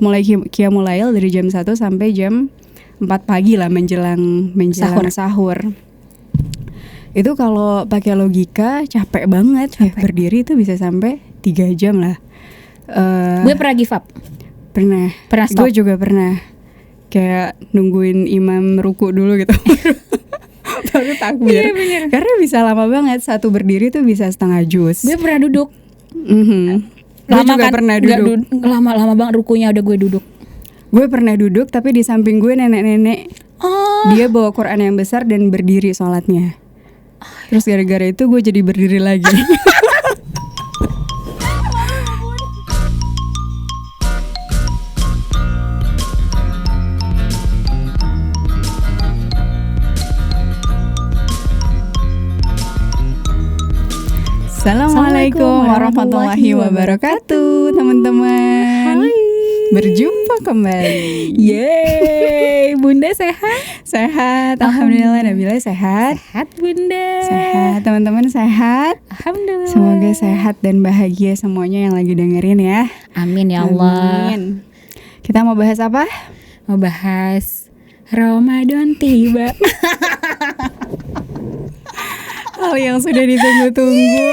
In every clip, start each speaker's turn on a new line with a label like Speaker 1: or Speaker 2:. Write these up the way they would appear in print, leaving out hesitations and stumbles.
Speaker 1: mulai Qiyamul Lail dari jam 1 sampai jam 4 pagi lah menjelang sahur. Itu kalau pakai logika capek banget. Berdiri itu bisa sampai 3 jam lah.
Speaker 2: Gue pernah give up.
Speaker 1: Pernah stop. Gue juga pernah kayak nungguin imam ruku dulu gitu. Baru takbir.
Speaker 2: Iya,
Speaker 1: karena bisa lama banget. Satu berdiri tuh bisa setengah juz.
Speaker 2: Gue pernah duduk.
Speaker 1: Gue juga kan, pernah duduk.
Speaker 2: Lama banget rukunya udah gue duduk.
Speaker 1: Gue pernah duduk tapi di samping gue nenek-nenek. Dia bawa Quran yang besar dan berdiri sholatnya. Terus gara-gara itu gue jadi berdiri lagi. Assalamualaikum warahmatullahi wabarakatuh, teman-teman.
Speaker 2: Hai.
Speaker 1: Berjumpa kembali.
Speaker 2: Yeay, Bunda sehat?
Speaker 1: Sehat, alhamdulillah. Nabila sehat.
Speaker 2: Sehat Bunda.
Speaker 1: Sehat, teman-teman sehat.
Speaker 2: Alhamdulillah.
Speaker 1: Semoga sehat dan bahagia semuanya yang lagi dengerin ya.
Speaker 2: Amin ya Allah.
Speaker 1: Amin. Kita mau bahas apa?
Speaker 2: Mau bahas Ramadan tiba.
Speaker 1: Hal yang sudah ditunggu-tunggu.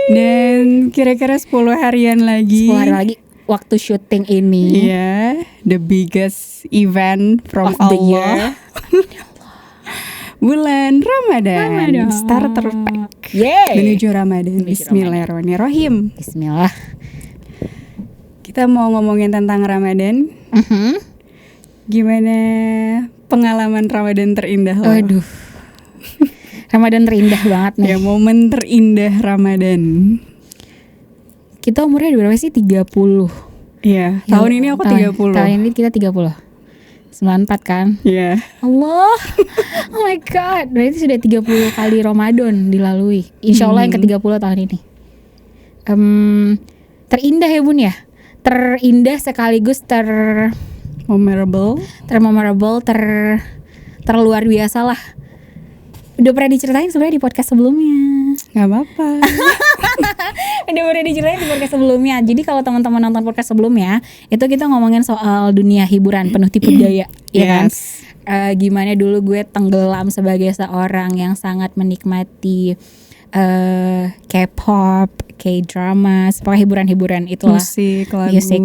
Speaker 1: Dan kira-kira 10 harian lagi.
Speaker 2: 10 hari lagi waktu syuting ini.
Speaker 1: Iya, the biggest event from
Speaker 2: of the
Speaker 1: Allah. Bulan Ramadan. Starter pack. Menuju Ramadan. Bismillahirrahmanirrahim.
Speaker 2: Bismillah.
Speaker 1: Kita mau ngomongin tentang Ramadan. Gimana pengalaman Ramadan terindah lo?
Speaker 2: Aduh. Ramadan terindah banget nih.
Speaker 1: Ya, momen terindah Ramadan.
Speaker 2: Kita umurnya berapa sih? 30.
Speaker 1: Iya, tahun ini aku 30.
Speaker 2: Tahun ini kita 30. 94 kan?
Speaker 1: Iya.
Speaker 2: Allah. Oh my god. Berarti sudah 30 kali Ramadan dilalui. Insya Allah yang ke-30 tahun ini. Terindah ya Bun ya? Terindah sekaligus
Speaker 1: memorable,
Speaker 2: terluar biasa lah. Udah pernah diceritain sebenarnya di podcast sebelumnya.
Speaker 1: Gak apa-apa.
Speaker 2: Udah pernah diceritain di podcast sebelumnya. Jadi kalau teman-teman nonton podcast sebelumnya, itu kita ngomongin soal dunia hiburan penuh tipu daya, ya kan? Gimana dulu gue tenggelam sebagai seorang yang sangat menikmati K-pop, K-drama, pokoknya hiburan-hiburan itulah. Musik,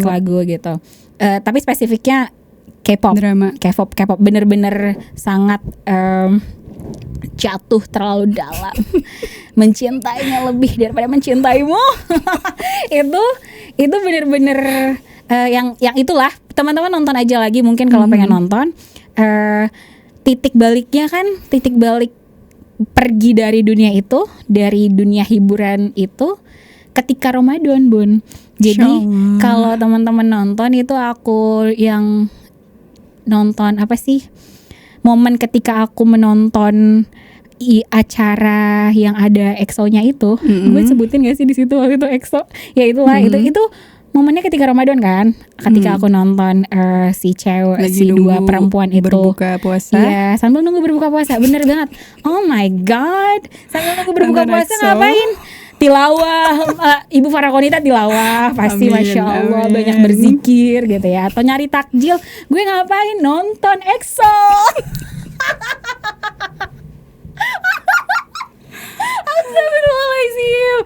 Speaker 2: lagu gitu. Tapi spesifiknya K-pop,
Speaker 1: drama,
Speaker 2: K-pop bener-bener sangat jatuh terlalu dalam. Mencintainya lebih daripada mencintaimu. itu bener-bener yang itulah. Teman-teman nonton aja lagi mungkin kalau pengen nonton. Titik balik pergi dari dunia itu, dari dunia hiburan itu ketika Ramadan, Bun. Jadi kalau teman-teman nonton itu, aku yang nonton apa sih? Momen ketika aku menonton acara yang ada EXO-nya itu, gue sebutin gak sih di situ waktu itu EXO? Ya itulah, itu momennya ketika Ramadan kan, ketika aku nonton si dua perempuan itu
Speaker 1: berbuka puasa.
Speaker 2: Iya, sambil nunggu berbuka puasa, bener banget. Oh my god, sambil nunggu berbuka puasa ngapain? Tilawah, Ibu Farakonita tilawah pasti. Amin, Masya Allah, amin. Banyak berzikir gitu ya. Atau nyari takjil. Gue ngapain? Nonton EXO. Astagfirullahaladzim.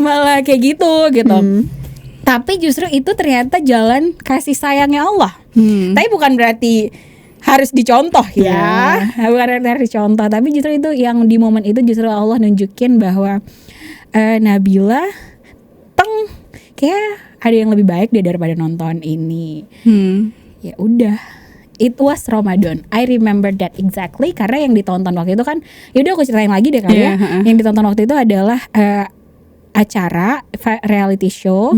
Speaker 2: Malah kayak gitu. Tapi justru itu ternyata jalan kasih sayangnya Allah. Tapi bukan berarti harus dicontoh ya. Bukan berarti harus dicontoh. Tapi justru itu yang di momen itu justru Allah nunjukin bahwa Nabila kayak ada yang lebih baik deh daripada nonton ini. Ya udah, it was Ramadan. I remember that exactly, karena yang ditonton waktu itu kan, yaudah aku ceritain lagi deh kali ya. Yang ditonton waktu itu adalah acara reality show,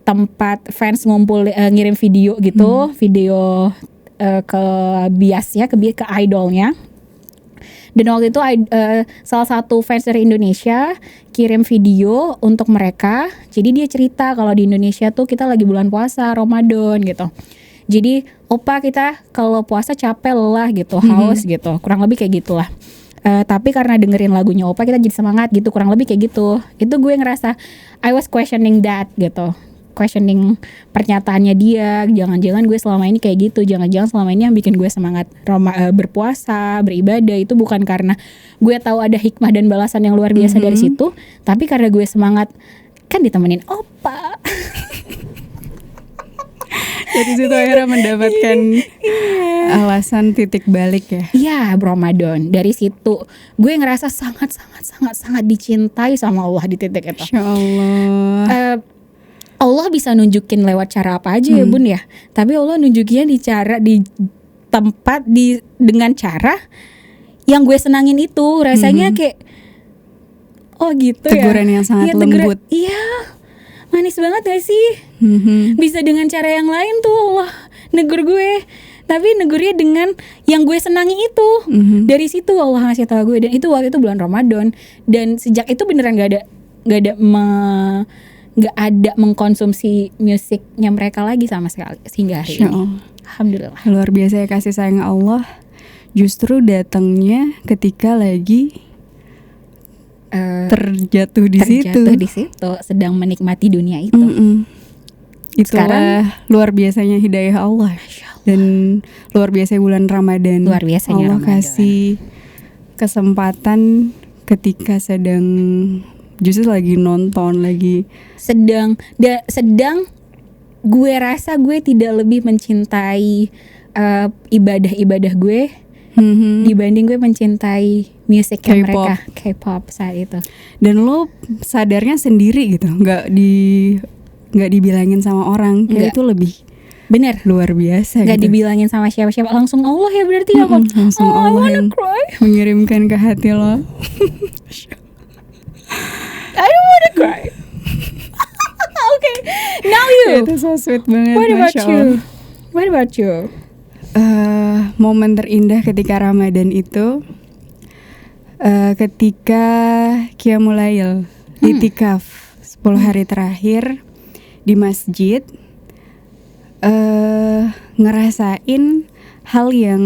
Speaker 2: tempat fans ngumpul ngirim video gitu, video ke biasnya, ke idolnya. Dan waktu itu salah satu fans dari Indonesia kirim video untuk mereka. Jadi dia cerita kalau di Indonesia tuh kita lagi bulan puasa, Ramadan gitu. Jadi opa kita kalau puasa capek, lelah gitu, haus gitu. Kurang lebih kayak gitulah. Tapi karena dengerin lagunya opa kita jadi semangat gitu, kurang lebih kayak gitu. Itu gue ngerasa I was questioning that gitu. questioning pernyataannya dia, jangan-jangan gue selama ini kayak gitu, jangan-jangan selama ini yang bikin gue semangat berpuasa, beribadah itu bukan karena gue tahu ada hikmah dan balasan yang luar biasa dari situ, tapi karena gue semangat kan ditemenin opa.
Speaker 1: Jadi situ akhirnya mendapatkan alasan titik balik ya.
Speaker 2: Iya, Ramadan. Dari situ gue ngerasa sangat dicintai sama Allah di titik itu.
Speaker 1: Insya Allah.
Speaker 2: Allah bisa nunjukin lewat cara apa aja ya Bun ya. Tapi Allah nunjukinnya di tempat dengan cara yang gue senangin itu. Rasanya kayak oh gitu
Speaker 1: teguran yang sangat lembut.
Speaker 2: Iya. Manis banget gak sih? Bisa dengan cara yang lain tuh Allah negur gue. Tapi negurnya dengan yang gue senangi itu. Dari situ Allah ngasih tahu gue. Dan itu waktu itu bulan Ramadan. Dan sejak itu beneran gak ada mengkonsumsi musiknya mereka lagi sama sekali sehingga hari ini. Alhamdulillah.
Speaker 1: Luar biasa ya kasih sayang Allah. Justru datangnya ketika lagi terjatuh di situ,
Speaker 2: sedang menikmati dunia itu.
Speaker 1: Itulah sekarang, luar biasanya hidayah Allah. Dan luar biasa bulan Ramadan.
Speaker 2: Luar biasanya
Speaker 1: Allah
Speaker 2: Ramadan.
Speaker 1: kasih kesempatan ketika sedang justru lagi nonton, lagi
Speaker 2: sedang gue rasa gue tidak lebih mencintai ibadah gue dibanding gue mencintai musiknya mereka, K-pop saat itu.
Speaker 1: Dan lo sadarnya sendiri gitu, nggak dibilangin sama orang, kayak itu lebih
Speaker 2: bener
Speaker 1: luar biasa.
Speaker 2: Nggak
Speaker 1: gitu.
Speaker 2: Dibilangin sama siapa-siapa, langsung Allah ya berarti ya.
Speaker 1: Langsung Allah yang mengirimkan ke hati lo.
Speaker 2: I don't wanna cry. Okay, now you.
Speaker 1: Itu so sweet banget.
Speaker 2: What about you?
Speaker 1: Momen terindah ketika Ramadan itu ketika Qiyamul Lail, itikaf 10 hari terakhir di masjid, ngerasain hal yang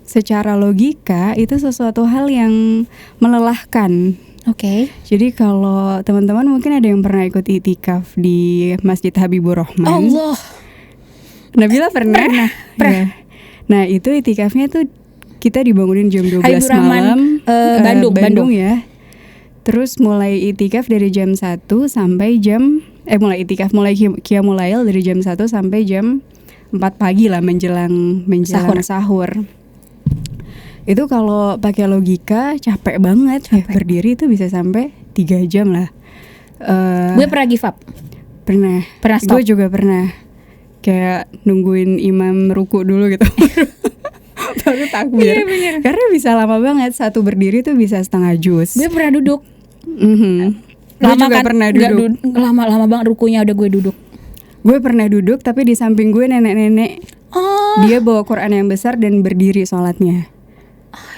Speaker 1: secara logika itu sesuatu hal yang melelahkan.
Speaker 2: Oke.
Speaker 1: Jadi kalau teman-teman mungkin ada yang pernah ikut itikaf di Masjid Habibur Rahman.
Speaker 2: Allah.
Speaker 1: Nabila pernah. Ya. Nah itu itikafnya tuh kita dibangunin jam 12 malam, Bandung ya. Terus mulai itikaf dari jam 1 sampai mulai Qiyamul Lail dari jam 1 sampai jam 4 pagi lah menjelang sahur. Itu kalau pakai logika capek banget. Berdiri itu bisa sampai 3 jam lah.
Speaker 2: Gue pernah give up.
Speaker 1: Pernah stop. Gue juga pernah kayak nungguin imam ruku dulu gitu. Baru takbir. Iya, bener. Karena bisa lama banget. Satu berdiri tuh bisa setengah juz.
Speaker 2: Gue pernah duduk.
Speaker 1: Gue juga pernah duduk.
Speaker 2: Lama banget rukunya udah gue duduk.
Speaker 1: Gue pernah duduk tapi di samping gue nenek-nenek. Dia bawa Quran yang besar dan berdiri sholatnya.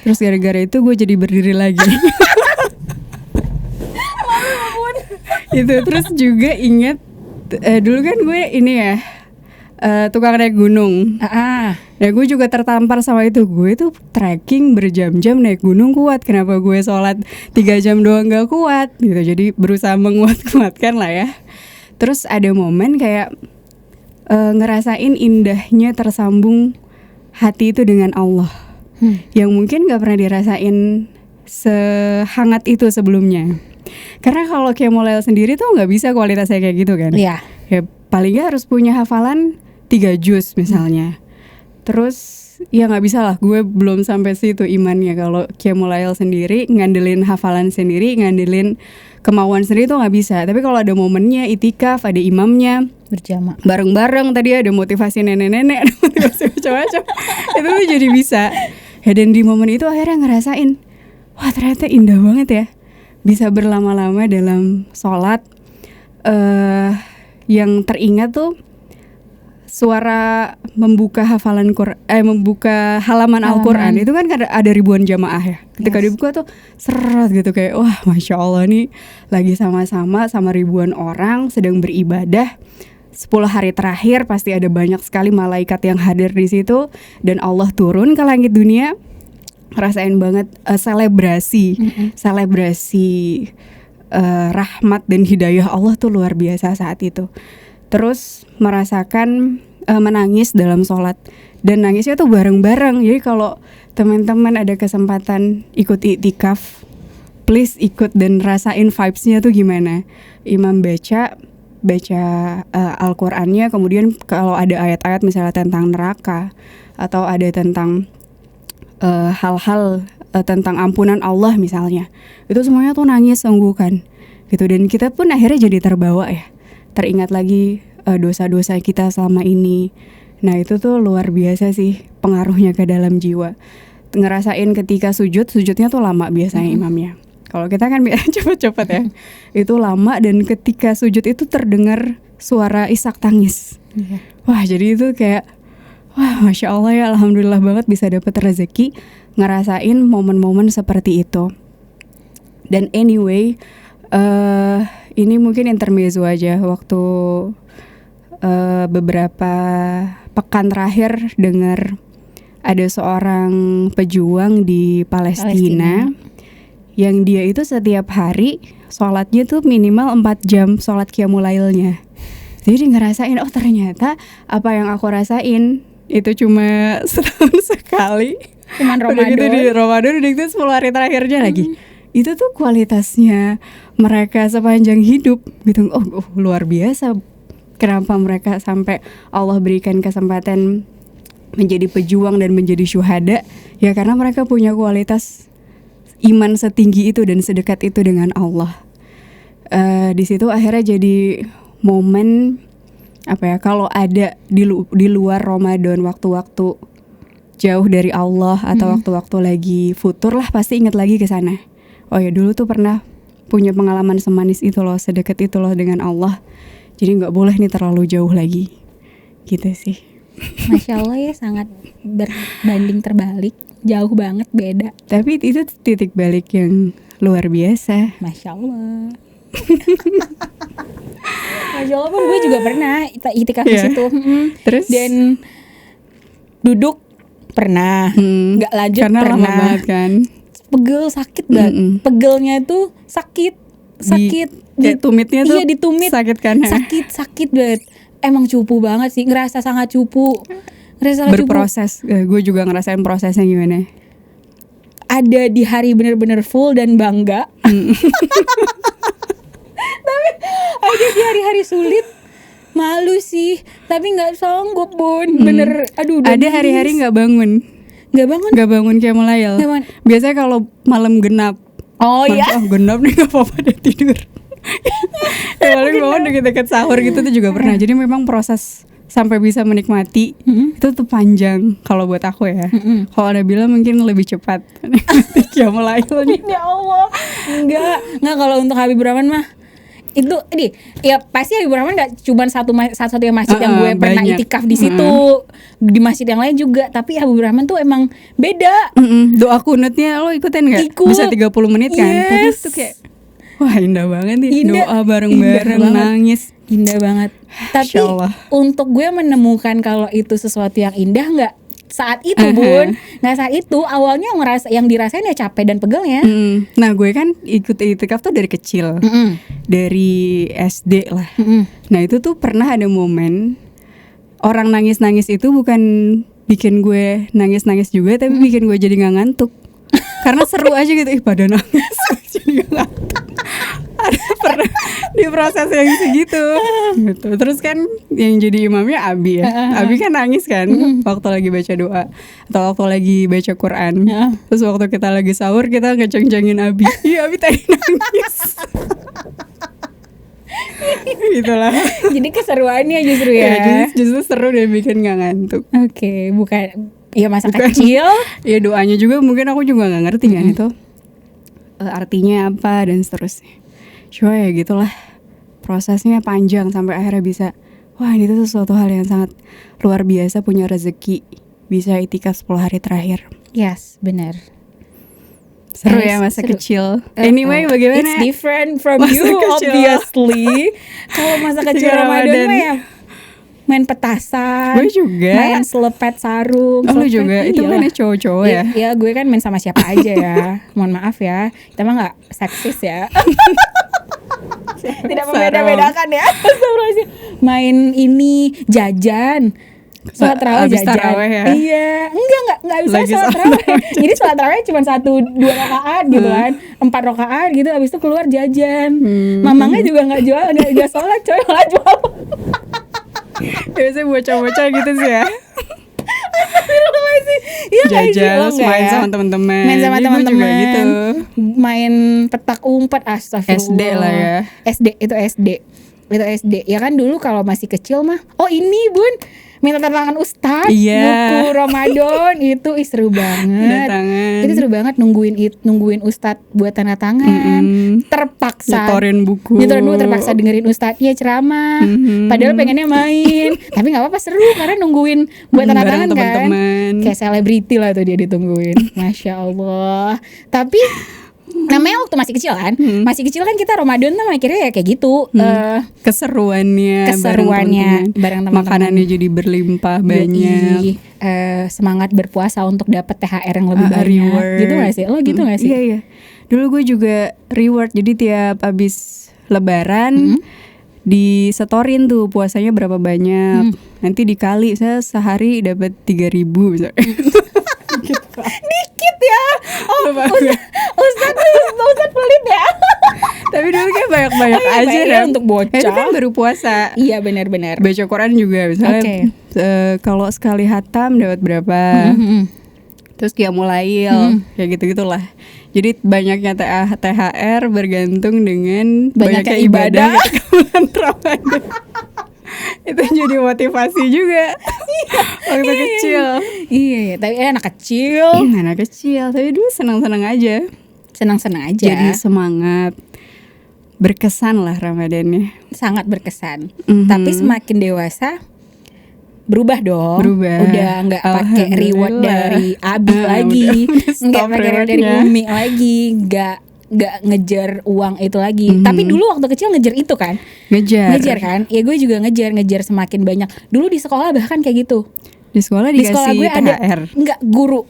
Speaker 1: Terus gara-gara itu gue jadi berdiri lagi. Itu terus juga inget dulu kan gue ini ya tukang naik gunung. Nah gue juga tertampar sama itu. Gue tuh trekking berjam-jam naik gunung kuat. Kenapa gue sholat 3 jam doang gak kuat gitu. Jadi berusaha menguat-kuatkan lah ya. Terus ada momen kayak ngerasain indahnya tersambung hati itu dengan Allah. Yang mungkin gak pernah dirasain sehangat itu sebelumnya. Karena kalau Qiyamul Lail sendiri tuh gak bisa kualitasnya kayak gitu kan.
Speaker 2: Iya.
Speaker 1: Ya palingnya harus punya hafalan 3 juz misalnya. Terus ya gak bisa lah, gue belum sampai situ imannya. Kalau Qiyamul Lail sendiri ngandelin hafalan sendiri, ngandelin kemauan sendiri tuh gak bisa. Tapi kalau ada momennya itikaf, ada imamnya
Speaker 2: berjamaah
Speaker 1: bareng-bareng, tadi ada motivasi nenek-nenek, ada motivasi macam-macam, itu tuh jadi bisa. Ya dan di momen itu akhirnya ngerasain, wah ternyata indah banget ya, bisa berlama-lama dalam sholat. Yang teringat tuh suara membuka membuka halaman Al-Quran. Itu kan ada ribuan jamaah ya. Ketika dibuka tuh seret gitu, kayak wah Masya Allah nih lagi sama-sama sama ribuan orang sedang beribadah. 10 hari terakhir pasti ada banyak sekali malaikat yang hadir di situ, dan Allah turun ke langit dunia. Rasain banget selebrasi rahmat dan hidayah Allah tuh luar biasa saat itu. terus merasakan menangis dalam sholat, dan nangisnya tuh bareng-bareng. Jadi kalau teman-teman ada kesempatan ikut iktikaf, please ikut dan rasain vibes-nya tuh gimana. Imam baca Al-Qur'annya, kemudian kalau ada ayat-ayat misalnya tentang neraka atau ada tentang hal-hal tentang ampunan Allah misalnya, itu semuanya tuh nangis sungguhkan gitu. Dan kita pun akhirnya jadi terbawa ya, teringat lagi dosa-dosa kita selama ini. Nah itu tuh luar biasa sih pengaruhnya ke dalam jiwa. Ngerasain ketika sujudnya tuh lama biasanya imamnya. Kalau kita kan cepet-cepet ya. Itu lama, dan ketika sujud itu terdengar suara isak tangis. Wah jadi itu kayak, wah Masya Allah ya, Alhamdulillah banget bisa dapet rezeki ngerasain momen-momen seperti itu. Dan anyway, ini mungkin intermezzo aja. Waktu beberapa pekan terakhir dengar ada seorang pejuang di Palestina yang dia itu setiap hari sholatnya tuh minimal 4 jam sholat qiyamul lailnya. Jadi ngerasain, oh ternyata apa yang aku rasain itu cuma setahun sekali,
Speaker 2: cuman Ramadan.
Speaker 1: Udah gitu di Ramadan, udah gitu 10 hari terakhirnya lagi. Itu tuh kualitasnya mereka sepanjang hidup gitu. Oh luar biasa. Kenapa mereka sampai Allah berikan kesempatan menjadi pejuang dan menjadi syuhada? Ya karena mereka punya kualitas iman setinggi itu dan sedekat itu dengan Allah. Di situ akhirnya jadi momen apa ya? Kalau ada di luar Ramadan, waktu-waktu jauh dari Allah atau waktu-waktu lagi futur lah, pasti ingat lagi ke sana. Oh ya dulu tuh pernah punya pengalaman semanis itu loh, sedekat itu loh dengan Allah. Jadi nggak boleh nih terlalu jauh lagi, gitu sih.
Speaker 2: Masya Allah ya, sangat berbanding terbalik, jauh banget beda.
Speaker 1: Tapi itu titik balik yang luar biasa.
Speaker 2: Masya Allah. Masya Allah pun gue juga pernah itikaf di situ.
Speaker 1: Terus?
Speaker 2: Dan duduk pernah, nggak lanjut
Speaker 1: karena
Speaker 2: pernah.
Speaker 1: Lama banget kan.
Speaker 2: Pegel, sakit banget. Pegelnya itu sakit.
Speaker 1: Kayak tumitnya tuh,
Speaker 2: iya, ditumit
Speaker 1: sakit kan?
Speaker 2: Sakit banget. Emang cupu banget sih, ngerasa sangat cupu.
Speaker 1: Berproses. Gue juga ngerasain prosesnya gimana.
Speaker 2: Ada di hari bener-bener full dan bangga. Tapi ada di hari-hari sulit, malu sih. Tapi nggak sanggup Bun. Bener, aduh.
Speaker 1: Ada hari-hari nggak bangun qiyamul lail. Biasanya kalau malam genap.
Speaker 2: Oh iya.
Speaker 1: Genap nih nggak apa-apa deh tidur. Ya paling bangun deket-deket sahur gitu tuh juga pernah. Jadi memang proses sampai bisa menikmati itu tuh panjang kalau buat aku ya. Kalau ada bilang mungkin lebih cepat menikmati qiyamul lail nih.
Speaker 2: Ya Allah. Enggak kalau untuk Habibur Rahman mah itu ya pasti Habibur Rahman nggak cuma satu-satunya masjid yang gue pernah itikaf di situ, di masjid yang lain juga. Tapi Habibur Rahman tuh emang beda.
Speaker 1: Doa kunutnya lo ikutin nggak? Bisa 30 menit kan? Tapi itu kayak wah indah banget nih. Doa bareng-bareng, nangis.
Speaker 2: Indah banget. Tapi untuk gue menemukan kalau itu sesuatu yang indah nggak saat itu Bun, nggak saat itu. Awalnya yang dirasain ya capek dan pegelnya.
Speaker 1: Nah gue kan ikut itikaf tuh dari kecil, dari SD lah. Nah itu tuh pernah ada momen orang nangis-nangis itu bukan bikin gue nangis-nangis juga, tapi bikin gue jadi nggak ngantuk. Karena seru aja gitu, pada nangis jadi nggak ngantuk. Ada pernah di proses yang segitu gitu. Terus kan yang jadi imamnya Abi ya. Abi kan nangis kan waktu lagi baca doa atau waktu lagi baca Quran. Terus waktu kita lagi sahur kita ngeceng-cengin Abi. Iya Abi tadi nangis. Gitulah.
Speaker 2: Jadi keseruannya justru
Speaker 1: ya. Justru seru dan bikin gak ngantuk.
Speaker 2: Oke, bukan ya masa kecil.
Speaker 1: Ya doanya juga mungkin aku juga gak ngerti kan itu artinya apa dan seterusnya. Cuma ya gitulah, prosesnya panjang sampai akhirnya bisa, wah ini tuh sesuatu hal yang sangat luar biasa, punya rezeki bisa itikaf 10 hari terakhir.
Speaker 2: Yes, benar.
Speaker 1: Seru ya masa kecil. Anyway, bagaimana?
Speaker 2: It's different from masa you kecil. Obviously. Kalau masa kecil Ramadan mah ya main petasan.
Speaker 1: Gue juga.
Speaker 2: Main selepet sarung.
Speaker 1: Lu juga? Itu mainnya cowok-cowok ya?
Speaker 2: Iya, gue kan main sama siapa aja ya. Mohon maaf ya, kita mah gak seksis ya. Tidak membeda-bedakan ya. Main ini jajan. Sholat tarawih jajan.
Speaker 1: Tarawih ya?
Speaker 2: Iya, enggak bisa sholat tarawih. Jadi sholat tarawih cuma 1-2 rakaat gitu kan, 4 rakaat gitu, abis itu keluar jajan. Mamangnya juga nggak sholat, coy, malah jual.
Speaker 1: Biasanya bocah-bocah gitu sih ya.
Speaker 2: Iya,
Speaker 1: jajan terus main sama teman-teman.
Speaker 2: Main sama teman-teman
Speaker 1: gitu.
Speaker 2: Main petak umpet, astagfirullah.
Speaker 1: SD lah ya.
Speaker 2: Itu SD. Ya kan dulu kalau masih kecil mah, oh ini Bun, minta tantangan Ustadz, buku Ramadan itu seru banget. Itu seru banget nungguin Ustadz buat tanda tangan. Terpaksa
Speaker 1: nyetorin buku,
Speaker 2: terpaksa dengerin Ustadz ceramah. Padahal pengennya main, tapi nggak apa-apa, seru karena nungguin buat tanda tangan kan. Kayak selebriti lah tuh dia ditungguin. Masya Allah. Tapi namanya waktu masih kecil kan kita Ramadan tuh mikirnya ya kayak gitu.
Speaker 1: Keseruannya
Speaker 2: bareng teman-teman,
Speaker 1: makanannya jadi berlimpah banyak.
Speaker 2: Semangat berpuasa untuk dapat THR yang lebih banyak.
Speaker 1: Reward.
Speaker 2: Gitu gak sih? Lo gitu gak sih?
Speaker 1: Iya. Dulu gue juga reward, jadi tiap abis Lebaran disetorin tuh puasanya berapa banyak. Nanti dikali, saya sehari dapat 3.000 misalnya.
Speaker 2: Dikit ya. Ustadz pelit ya.
Speaker 1: Tapi dulu kayak banyak-banyak aja
Speaker 2: ya, untuk bocah.
Speaker 1: Itu kan baru puasa.
Speaker 2: Iya, benar-benar.
Speaker 1: Baca Quran juga misalnya. Kalau sekali hatam dapat berapa. Terus qiyamulail, kayak gitu-gitulah. Jadi banyaknya THR bergantung dengan banyaknya ibadah ketika bulan Ramadan. Itu jadi motivasi juga waktu kecil.
Speaker 2: Iya, tapi anak kecil.
Speaker 1: Tapi dulu senang-senang aja. Jadi semangat. Berkesan lah Ramadannya.
Speaker 2: Sangat berkesan. Tapi semakin dewasa berubah dong. Udah nggak pakai reward dari Abi lagi, nggak pakai reward dari Umi lagi, nggak ngejar uang itu lagi. Tapi dulu waktu kecil ngejar itu kan. Ngejar kan. Ya gue juga ngejar semakin banyak. Dulu di sekolah bahkan kayak gitu.
Speaker 1: Di sekolah dikasih
Speaker 2: gue
Speaker 1: THR.
Speaker 2: Enggak, guru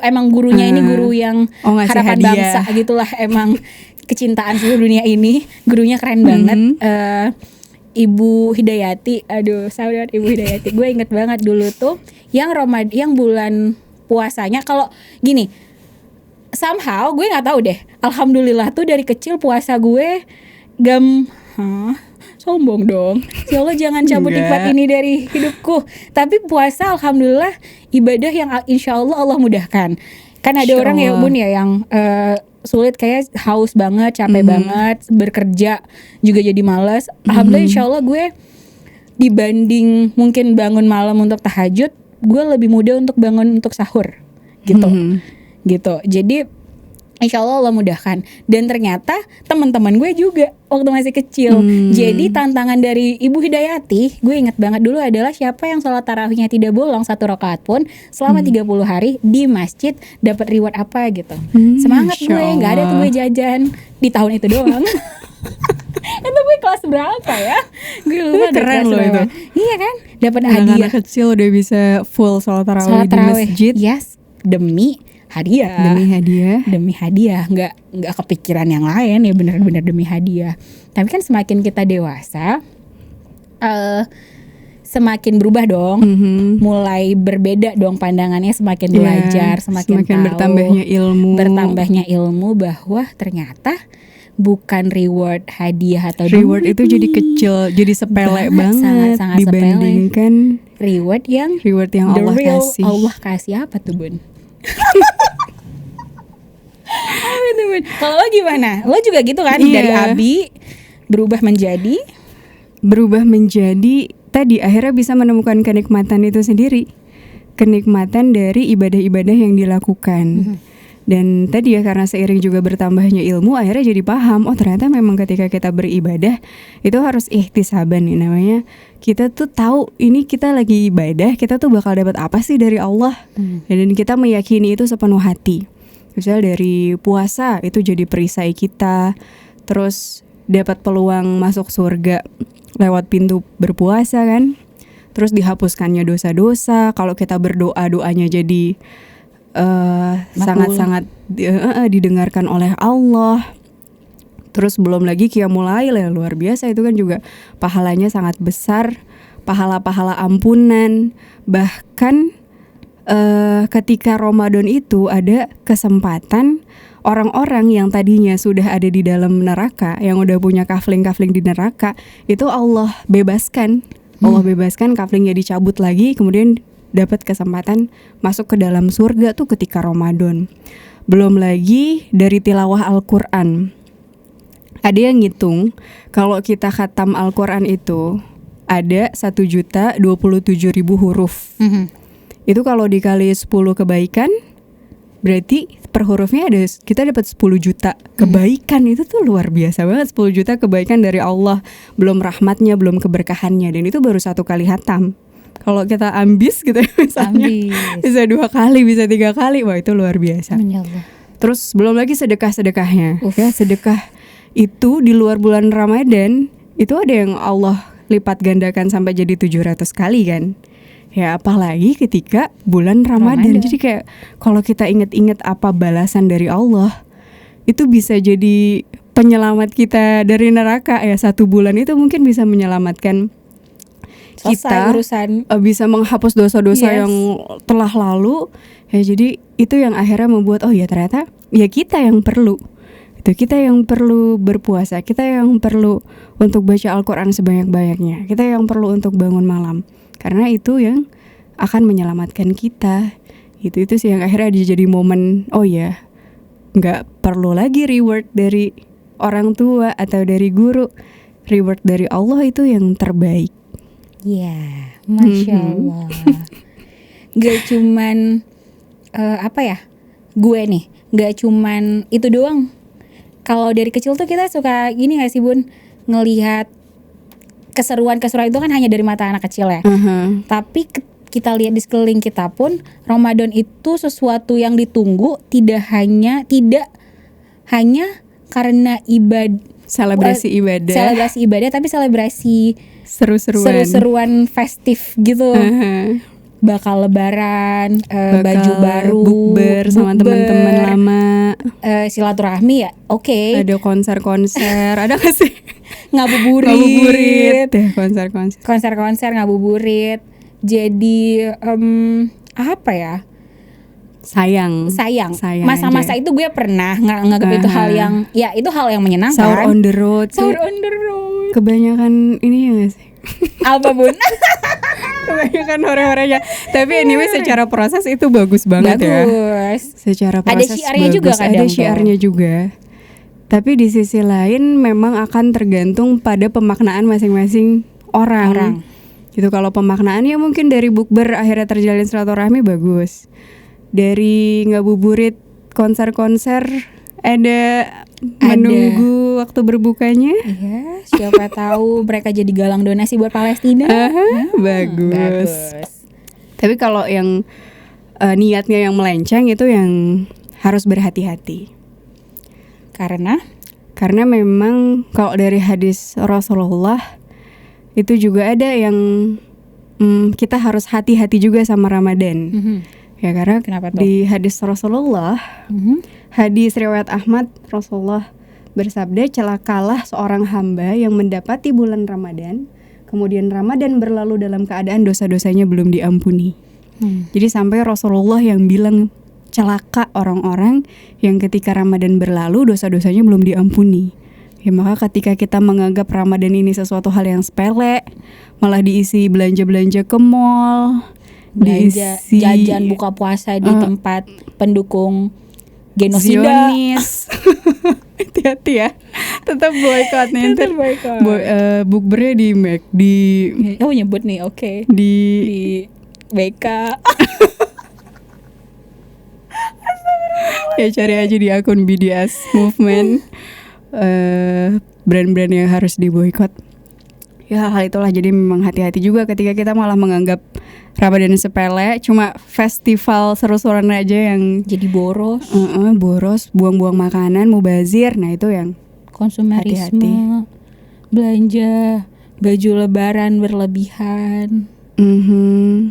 Speaker 2: emang gurunya ini guru yang harapan bangsa gitulah, emang kecintaan seluruh dunia ini. Gurunya keren banget. Ibu Hidayati, aduh saudara Ibu Hidayati, gue inget banget dulu tuh yang bulan puasanya kalau gini, somehow gue nggak tahu deh, alhamdulillah tuh dari kecil puasa gue sombong dong, ya Allah jangan cabut nikmat ini dari hidupku. Tapi puasa alhamdulillah ibadah yang insya Allah mudahkan. Kan ada orang ya Bun ya yang sulit, kayak haus banget, capek banget, bekerja juga jadi malas. Alhamdulillah insya Allah gue dibanding mungkin bangun malam untuk tahajud, gue lebih mudah untuk bangun untuk sahur gitu. Jadi insya Allah mudahkan. Dan ternyata teman-teman gue juga waktu masih kecil. Jadi tantangan dari Ibu Hidayati, gue inget banget dulu adalah siapa yang sholat tarawihnya tidak bolong 1 rakaat pun selama 30 hari di masjid dapat reward apa gitu. Semangat gue, nggak ada tuh gue jajan di tahun itu doang. Itu gue kelas berapa ya? Gue lupa.
Speaker 1: Keren loh itu.
Speaker 2: Iya kan? Dapat hadiah.
Speaker 1: Anak kecil udah bisa full sholat tarawih di masjid.
Speaker 2: Yes, demi hadiah, nggak kepikiran yang lain ya, benar-benar demi hadiah. Tapi kan semakin kita dewasa, semakin berubah dong, mulai berbeda dong pandangannya, semakin belajar, semakin tahu, bertambahnya ilmu bahwa ternyata bukan reward hadiah atau
Speaker 1: reward itu jadi kecil, jadi sepele banget
Speaker 2: sangat
Speaker 1: dibandingkan
Speaker 2: reward yang
Speaker 1: Allah kasih.
Speaker 2: Allah kasih apa tuh Bun? Kalau lo gimana? Lo juga gitu kan? Dari Abi berubah menjadi tadi akhirnya bisa menemukan kenikmatan itu sendiri, kenikmatan dari ibadah-ibadah yang dilakukan. Dan tadi ya karena seiring juga bertambahnya ilmu, akhirnya jadi paham, oh ternyata memang ketika kita beribadah itu harus ihtisaban nih namanya. Kita tuh tahu ini kita lagi ibadah, kita tuh bakal dapat apa sih dari Allah. Dan kita meyakini itu sepenuh hati. Misalnya dari puasa itu jadi perisai kita, terus dapat peluang masuk surga lewat pintu berpuasa kan. Terus dihapuskannya dosa-dosa, kalau kita berdoa doanya jadi sangat-sangat didengarkan oleh Allah.
Speaker 1: Terus belum lagi Qiyamul Lail ya, luar biasa itu kan juga pahalanya sangat besar, pahala-pahala ampunan. Bahkan ketika Ramadan itu ada kesempatan orang-orang yang tadinya sudah ada di dalam neraka, yang udah punya kafling-kafling di neraka, itu Allah bebaskan. Allah bebaskan, kaflingnya dicabut lagi, kemudian dapat kesempatan masuk ke dalam surga tuh ketika Ramadan. Belum lagi dari tilawah Al-Quran. Ada yang ngitung kalau kita khatam Al-Quran itu ada 1.027.000 huruf. Itu kalau dikali 10 kebaikan, berarti per hurufnya ada, kita dapat 10 juta kebaikan. Itu tuh luar biasa banget, 10 juta kebaikan dari Allah. Belum rahmatnya, belum keberkahannya. Dan itu baru 1 kali khatam. Kalau kita ambis gitu misalnya, bisa 2 kali, bisa 3 kali, wah itu luar biasa. Terus belum lagi sedekah-sedekahnya. Ya, sedekah itu di luar bulan Ramadan itu ada yang Allah lipat gandakan sampai jadi 700 kali kan. Ya apalagi ketika bulan Ramadan. Jadi kayak kalau kita inget-inget apa balasan dari Allah, itu bisa jadi penyelamat kita dari neraka ya. 1 bulan itu mungkin bisa menyelamatkan kita, bisa menghapus dosa-dosa yang telah lalu. Ya jadi itu yang akhirnya membuat oh ya ternyata ya kita yang perlu. Itu kita yang perlu berpuasa, kita yang perlu untuk baca Al-Quran sebanyak-banyaknya, kita yang perlu untuk bangun malam, karena itu yang akan menyelamatkan kita. Itu sih yang akhirnya jadi momen, oh ya gak perlu lagi reward dari orang tua atau dari guru, reward dari Allah itu yang terbaik.
Speaker 2: Ya, Masya Allah. Gak cuman gue nih, gak cuman itu doang. Kalau dari kecil tuh kita suka gini gak sih Bun, ngelihat keseruan itu kan hanya dari mata anak kecil ya. Tapi kita lihat di sekeliling kita pun, Ramadan itu sesuatu yang ditunggu, tidak hanya karena selebrasi ibadah, tapi selebrasi seru-seruan festif gitu. Bakal lebaran, baju baru,
Speaker 1: bukber sama teman-teman lama,
Speaker 2: silaturahmi ya, oke.
Speaker 1: Ada konser-konser, ada nggak sih?
Speaker 2: Ngabuburit
Speaker 1: deh, konser
Speaker 2: ngabuburit. Jadi apa ya?
Speaker 1: Sayang.
Speaker 2: Masa-masa itu gue pernah nganggap itu hal yang, ya itu hal yang menyenangkan.
Speaker 1: Sahur on the road. Kebanyakan ini ya nggak sih?
Speaker 2: Apa Bun?
Speaker 1: Kebanyakan hore-horenya. Tapi anyway secara proses itu bagus banget ya. Secara proses ada
Speaker 2: syiarnya juga kadang.
Speaker 1: Ada syiarnya juga. Tapi di sisi lain memang akan tergantung pada pemaknaan masing-masing orang. Gitu, kalau pemaknaannya mungkin dari bukber akhirnya terjalin silaturahmi bagus. Dari ngabuburit konser-konser ada menunggu waktu berbukanya.
Speaker 2: Iya, siapa tahu mereka jadi galang donasi buat Palestina.
Speaker 1: Bagus. Tapi kalau yang niatnya yang melenceng itu yang harus berhati-hati. Karena memang kalau dari hadis Rasulullah itu juga ada yang kita harus hati-hati juga sama Ramadan. Ya karena di hadis Rasulullah, hadis riwayat Ahmad, Rasulullah bersabda, celakalah seorang hamba yang mendapati bulan Ramadan, kemudian Ramadan berlalu dalam keadaan dosa-dosanya belum diampuni. Jadi sampai Rasulullah yang bilang, celaka orang-orang yang ketika Ramadan berlalu dosa-dosanya belum diampuni. Ya maka ketika kita menganggap Ramadan ini sesuatu hal yang sepele, malah diisi belanja-belanja ke mall,
Speaker 2: diisi jajan buka puasa di tempat pendukung genosida.
Speaker 1: Hati-hati ya, tetap boykot nih. Bukbernya di McD.
Speaker 2: Oh nyebut nih, oke.
Speaker 1: Di
Speaker 2: BK.
Speaker 1: Ya cari aja di akun BDS Movement brand-brand yang harus diboykot. Ya hal itulah, jadi memang hati-hati juga ketika kita malah menganggap Ramadan sepele, cuma festival seru-seruan aja yang
Speaker 2: jadi boros.
Speaker 1: Boros, buang-buang makanan, mubazir. Nah itu yang
Speaker 2: konsumerisme, hati-hati. Belanja baju lebaran berlebihan.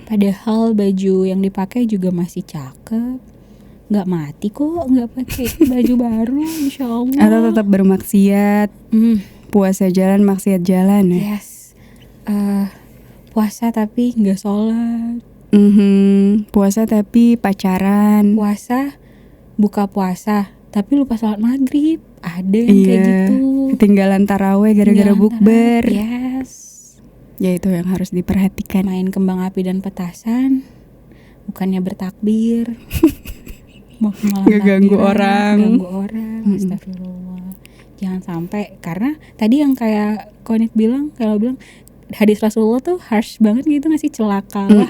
Speaker 2: Padahal baju yang dipakai juga masih cakep, nggak mati kok, nggak pakai baju baru, insya Allah.
Speaker 1: Atau tetap bermaksiat, puasa jalan, maksiat jalan ya.
Speaker 2: Yes, puasa tapi nggak sholat.
Speaker 1: Puasa tapi pacaran.
Speaker 2: Puasa, buka puasa tapi lupa sholat maghrib. Ada yang kayak gitu.
Speaker 1: Ketinggalan taraweh gara-gara bukber.
Speaker 2: Yes.
Speaker 1: Ya itu yang harus diperhatikan.
Speaker 2: Main kembang api dan petasan, bukannya bertakbir.
Speaker 1: Ngeganggu orang.
Speaker 2: Astagfirullah. Jangan sampai, karena tadi yang kayak Konik bilang, kalau bilang hadis Rasulullah tuh harsh banget gitu, nggak sih, celaka lah.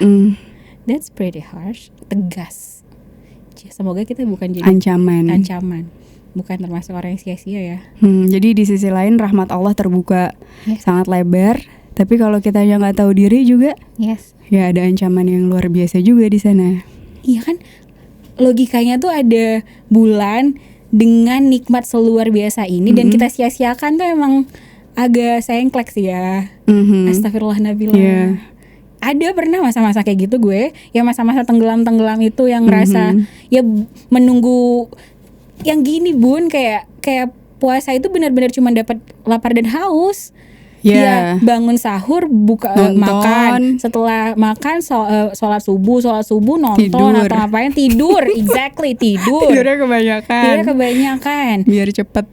Speaker 2: That's pretty harsh, tegas. Semoga kita bukan jadi ancaman, bukan termasuk orang yang sia-sia ya.
Speaker 1: Jadi di sisi lain rahmat Allah terbuka sangat lebar, tapi kalau kita yang nggak tahu diri juga, ya ada ancaman yang luar biasa juga di sana.
Speaker 2: Iya kan, logikanya tuh ada bulan dengan nikmat seluar biasa ini dan kita sia-siakan tuh emang agak sengklek sih ya. Astagfirullah nabilah.
Speaker 1: Yeah.
Speaker 2: Ada pernah masa-masa kayak gitu gue, ya masa-masa tenggelam itu yang ngerasa ya menunggu yang gini bun, kayak puasa itu benar-benar cuma dapat lapar dan haus. Ya bangun sahur, buka makan, setelah makan sholat subuh nonton tidur. Atau ngapain, tidur. Exactly, tidur.
Speaker 1: Tidurnya kebanyakan
Speaker 2: biar
Speaker 1: cepet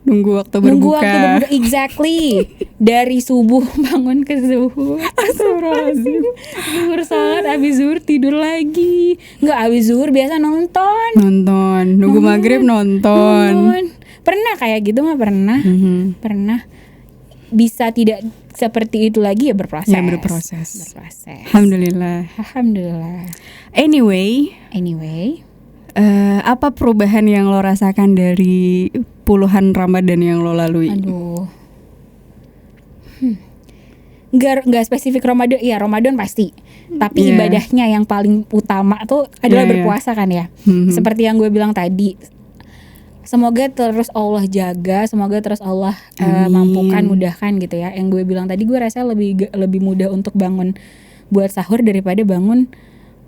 Speaker 1: nunggu waktu berbuka.
Speaker 2: Exactly. Dari subuh bangun ke zuhur. Zuhur sholat, abis zuhur tidur lagi. Nggak, abis zuhur biasa nonton.
Speaker 1: Nunggu maghrib nonton.
Speaker 2: Pernah kayak gitu mah pernah. Pernah. Bisa tidak seperti itu lagi ya, berproses. Alhamdulillah. Anyway,
Speaker 1: apa perubahan yang lo rasakan dari puluhan Ramadan yang lo lalui?
Speaker 2: Aduh, nggak spesifik Ramadan. Iya, Ramadan pasti. Tapi ibadahnya yang paling utama tuh adalah berpuasa kan ya. Seperti yang gue bilang tadi, semoga terus Allah jaga, semoga terus Allah mampukan, mudahkan gitu ya. Yang gue bilang tadi, gue rasa lebih mudah untuk bangun buat sahur daripada bangun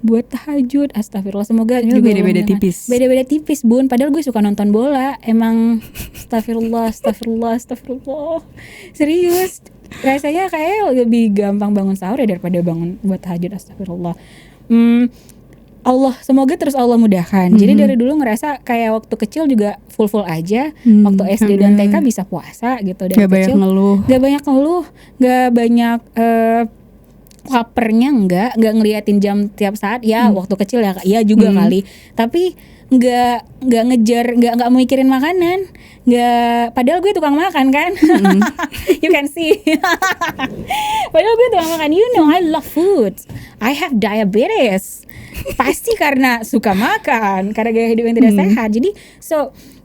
Speaker 2: buat tahajud. Astagfirullah. Semoga juga
Speaker 1: beda-beda
Speaker 2: tipis bun. Padahal gue suka nonton bola. Emang astagfirullah. Serius, rasanya kayak lebih gampang bangun sahur ya daripada bangun buat tahajud. Astagfirullah. Allah, semoga terus Allah mudahkan. Jadi dari dulu ngerasa kayak waktu kecil juga full aja. Waktu SD dan TK bisa puasa gitu.
Speaker 1: Gak banyak ngeluh,
Speaker 2: gak banyak lapernya, nggak ngeliatin jam tiap saat ya. Waktu kecil ya juga kali, tapi nggak ngejar, nggak mikirin makanan, nggak, padahal gue tukang makan kan. You can see. Padahal gue tukang makan, you know I love food, I have diabetes. Pasti karena suka makan, karena gaya hidup yang tidak sehat. Jadi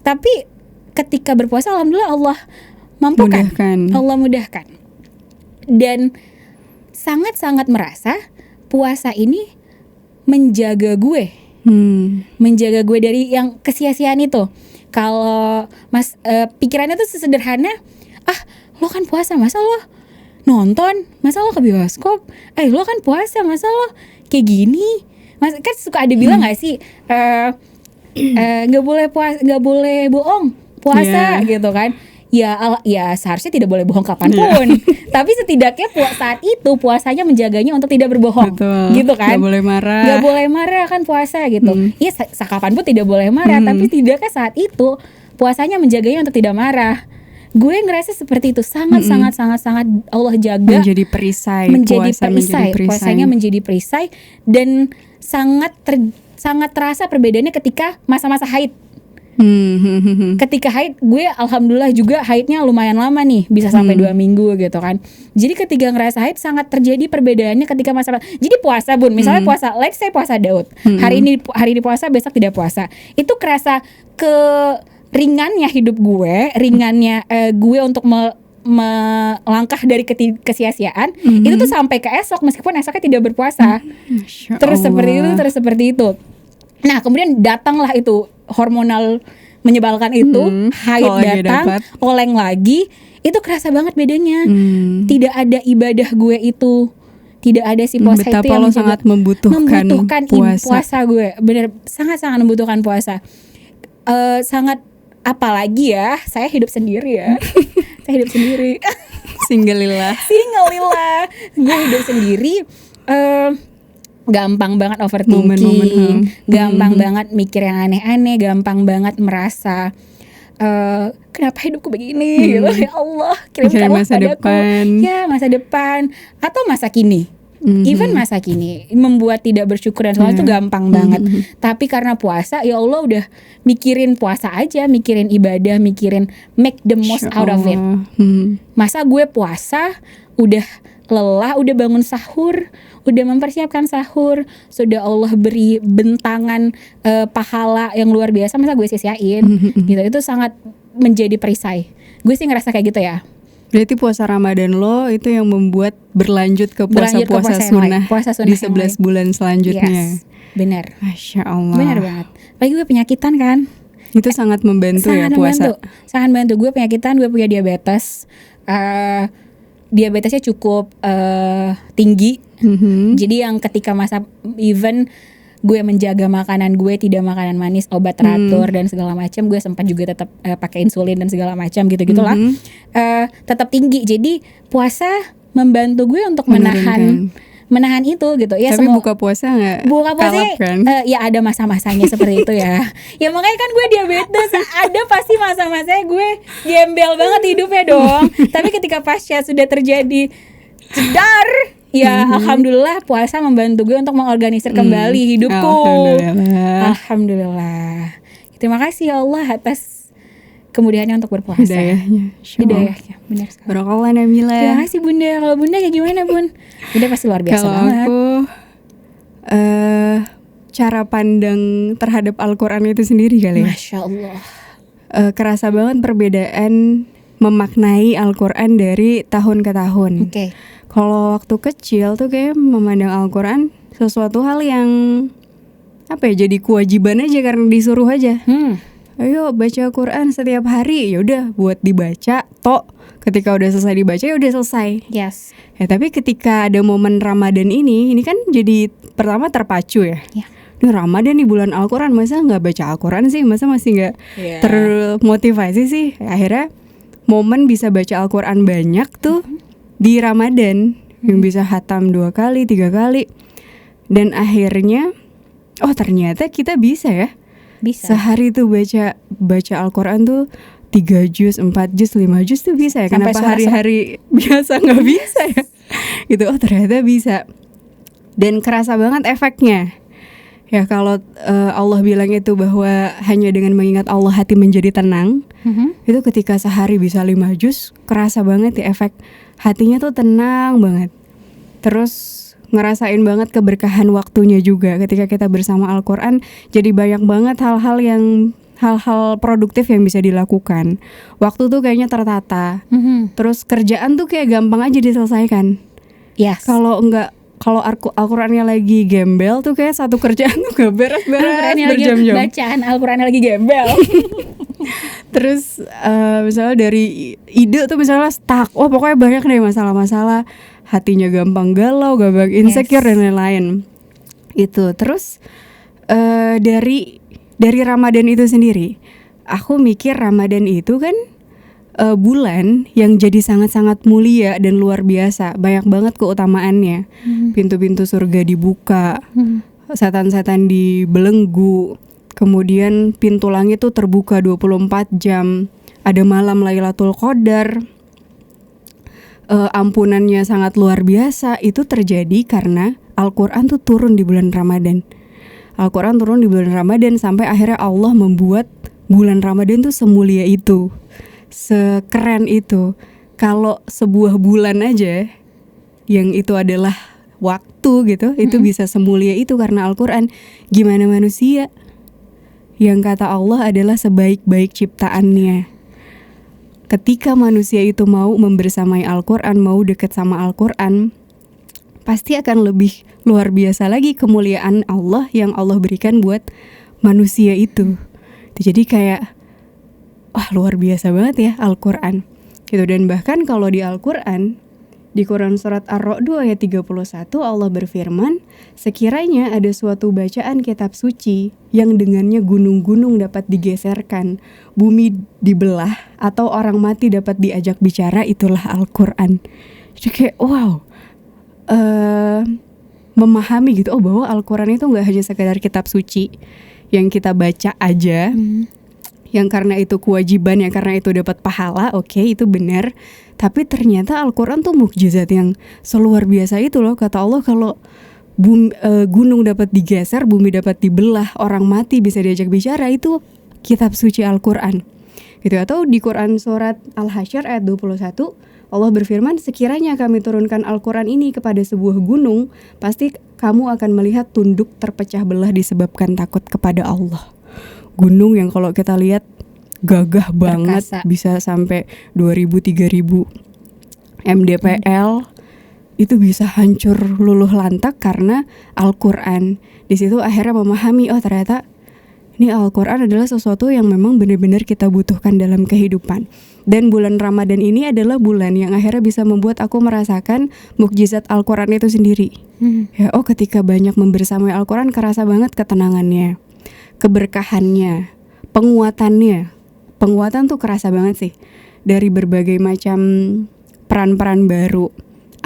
Speaker 2: tapi ketika berpuasa alhamdulillah Allah mampukan, Allah mudahkan. Dan sangat-sangat merasa puasa ini menjaga gue. Menjaga gue dari yang kesia-siaan itu. Kalau pikirannya tuh sesederhana, lo kan puasa, masa lo nonton, masa lo ke bioskop, lo kan puasa, masa lo kayak gini. Mas kan suka ada bilang nggak sih, nggak boleh bohong puasa gitu kan. Ya seharusnya tidak boleh bohong kapanpun. Tapi setidaknya saat itu puasanya menjaganya untuk tidak berbohong. Betul. Gitu kan.
Speaker 1: Gak boleh marah
Speaker 2: kan puasa gitu. Iya, kapanpun tidak boleh marah. Tapi setidaknya saat itu puasanya menjaganya untuk tidak marah. Gue ngerasa seperti itu. Sangat Allah jaga.
Speaker 1: Menjadi perisai.
Speaker 2: Puasanya menjadi perisai. Dan sangat terasa perbedaannya ketika masa-masa haid. Ketika haid, gue alhamdulillah juga haidnya lumayan lama nih, bisa sampai 2 minggu gitu kan. Jadi ketika ngerasa haid sangat terjadi perbedaannya ketika masa. Jadi puasa bun, misalnya puasa, let's say puasa Daud, hari ini puasa, besok tidak puasa, itu kerasa ringannya hidup gue, gue untuk melangkah dari kesia-siaan. Itu tuh sampai ke esok, meskipun esoknya tidak berpuasa. Terus seperti itu. Nah kemudian datanglah itu hormonal menyebalkan itu, haid datang, oleng lagi, itu kerasa banget bedanya. Tidak ada ibadah gue itu tidak ada si puasa
Speaker 1: betapa
Speaker 2: itu yang
Speaker 1: lo sangat membutuhkan
Speaker 2: puasa gue. Bener, sangat-sangat membutuhkan puasa. Sangat, apalagi ya, saya hidup sendiri ya. Saya hidup sendiri.
Speaker 1: Single-lillah.
Speaker 2: Gue hidup sendiri. Gampang banget overthinking, gampang banget mikir yang aneh-aneh, gampang banget merasa kenapa hidupku begini gitu. Ya Allah, kirimkanlah padaku ya masa depan atau masa kini. Even masa kini membuat tidak bersyukur dan semua itu gampang banget. Tapi karena puasa, ya Allah udah mikirin puasa aja, mikirin ibadah, mikirin make the most out of it. Masa gue puasa udah lelah, udah bangun sahur, udah mempersiapkan sahur, sudah Allah beri bentangan pahala yang luar biasa, masa gue sia-siain gitu. Itu sangat menjadi perisai. Gue sih ngerasa kayak gitu ya.
Speaker 1: Berarti puasa Ramadan lo itu yang membuat berlanjut ke puasa sunnah di 11 bulan selanjutnya.
Speaker 2: Yes, benar.
Speaker 1: Masya Allah.
Speaker 2: Benar banget. Apalagi gue penyakitan kan.
Speaker 1: Itu sangat membantu ya puasa.
Speaker 2: Sangat membantu. Gue penyakitan, gue punya diabetes. Diabetesnya cukup tinggi. Jadi yang ketika masa even gue menjaga makanan gue, tidak makanan manis, obat teratur dan segala macam, gue sempat juga tetap pakai insulin dan segala macam gitu-gitulah. Tetap tinggi. Jadi puasa membantu gue untuk menahan itu gitu ya.
Speaker 1: Tapi buka puasa nggak?
Speaker 2: Buka puasa kan? Ya ada masa-masanya seperti itu ya. Ya makanya kan gue diabetes, ada pasti masa-masanya gue gembel banget hidupnya dong. Tapi ketika pasca sudah terjadi jedar, ya alhamdulillah puasa membantu gue untuk mengorganisir kembali hidupku. Alhamdulillah. Terima kasih ya Allah atas kemudahannya untuk berpuasa. Hidayahnya. Benar sekali.
Speaker 1: Barakallah Nabila.
Speaker 2: Terima kasih Bunda. Kalau Bunda kayak gimana Bun? Bunda pasti luar biasa banget.
Speaker 1: Kalau aku cara pandang terhadap Al-Quran itu sendiri kali ya.
Speaker 2: Masya Allah.
Speaker 1: Kerasa banget perbedaan memaknai Al-Quran dari tahun ke tahun. Kalau waktu kecil tuh kayak memandang Al-Quran sesuatu hal yang jadi kewajiban aja karena disuruh aja. Ayo baca Quran setiap hari, ya udah buat dibaca. Ketika udah selesai dibaca ya udah selesai.
Speaker 2: Yes.
Speaker 1: Ya tapi ketika ada momen Ramadan ini kan jadi pertama terpacu ya. Ini Ramadan nih bulan Al-Quran, masa nggak baca Al-Quran sih? Masa masih nggak termotivasi sih? Akhirnya momen bisa baca Al-Quran banyak tuh di Ramadan, yang bisa khatam 2 kali, 3 kali. Dan akhirnya ternyata kita bisa ya. Sehari tuh baca Al-Quran tuh 3 juz, 4 juz, 5 juz tuh bisa ya. Kenapa hari-hari biasa gak bisa ya? Gitu, ternyata bisa. Dan kerasa banget efeknya. Ya kalau Allah bilang itu bahwa hanya dengan mengingat Allah hati menjadi tenang. Itu ketika sehari bisa 5 juz, kerasa banget ya efek hatinya tuh tenang banget. Terus ngerasain banget keberkahan waktunya juga ketika kita bersama Al-Quran. Jadi banyak banget hal-hal produktif yang bisa dilakukan. Waktu tuh kayaknya tertata. Terus kerjaan tuh kayak gampang aja diselesaikan. Kalau Al-Qurannya lagi gembel tuh kayak satu kerjaan tuh gak beres-beres berjam-jam.
Speaker 2: Bacaan Al-Qurannya lagi gembel.
Speaker 1: Terus misalnya dari ide tuh misalnya stuck, pokoknya banyak deh masalah-masalah, hatinya gampang galau, gampang insecure dan lain-lain. Itu terus dari Ramadan itu sendiri, aku mikir Ramadan itu kan bulan yang jadi sangat-sangat mulia dan luar biasa, banyak banget keutamaannya. Pintu-pintu surga dibuka, setan-setan dibelenggu. Kemudian pintu langit tuh terbuka 24 jam. Ada malam Lailatul Qadar. Ampunannya sangat luar biasa. Itu terjadi karena Al-Quran tuh turun di bulan Ramadan. Al-Quran turun di bulan Ramadan sampai akhirnya Allah membuat bulan Ramadan tuh semulia itu, sekeren itu. Kalau sebuah bulan aja yang itu adalah waktu gitu, itu bisa semulia itu karena Al-Quran. Gimana manusia yang kata Allah adalah sebaik-baik ciptaannya. Ketika manusia itu mau membersamai Al-Quran, mau dekat sama Al-Quran, pasti akan lebih luar biasa lagi kemuliaan Allah yang Allah berikan buat manusia itu. Jadi kayak luar biasa banget ya Al-Quran gitu. Dan bahkan kalau di Al-Quran Di Quran surat Ar-Ra'd ayat 31 Allah berfirman, sekiranya ada suatu bacaan kitab suci yang dengannya gunung-gunung dapat digeserkan, bumi dibelah, atau orang mati dapat diajak bicara, itulah Al-Quran. Jadi kayak wow, memahami gitu, bahwa Al-Quran itu gak hanya sekedar kitab suci yang kita baca aja, yang karena itu kewajiban, yang karena itu dapat pahala, oke, itu benar. Tapi ternyata Al-Quran tuh mukjizat yang seluar biasa itu loh. Kata Allah kalau gunung dapat digeser, bumi dapat dibelah, orang mati bisa diajak bicara, itu kitab suci Al-Quran gitu. Atau di Quran surat Al-Hasyr ayat 21 Allah berfirman, sekiranya kami turunkan Al-Quran ini kepada sebuah gunung, pasti kamu akan melihat tunduk terpecah belah disebabkan takut kepada Allah. Gunung yang kalau kita lihat gagah banget, terkasa, bisa sampai 2000-3000 mdpl, itu bisa hancur luluh lantak karena Al-Quran. Di situ akhirnya memahami, ternyata ini Al-Quran adalah sesuatu yang memang benar-benar kita butuhkan dalam kehidupan. Dan bulan Ramadan ini adalah bulan yang akhirnya bisa membuat aku merasakan mukjizat Al-Quran itu sendiri. Ya, ketika banyak membersamai Al-Quran, kerasa banget ketenangannya, keberkahannya, penguatannya. Penguatan tuh kerasa banget sih. Dari berbagai macam peran-peran baru,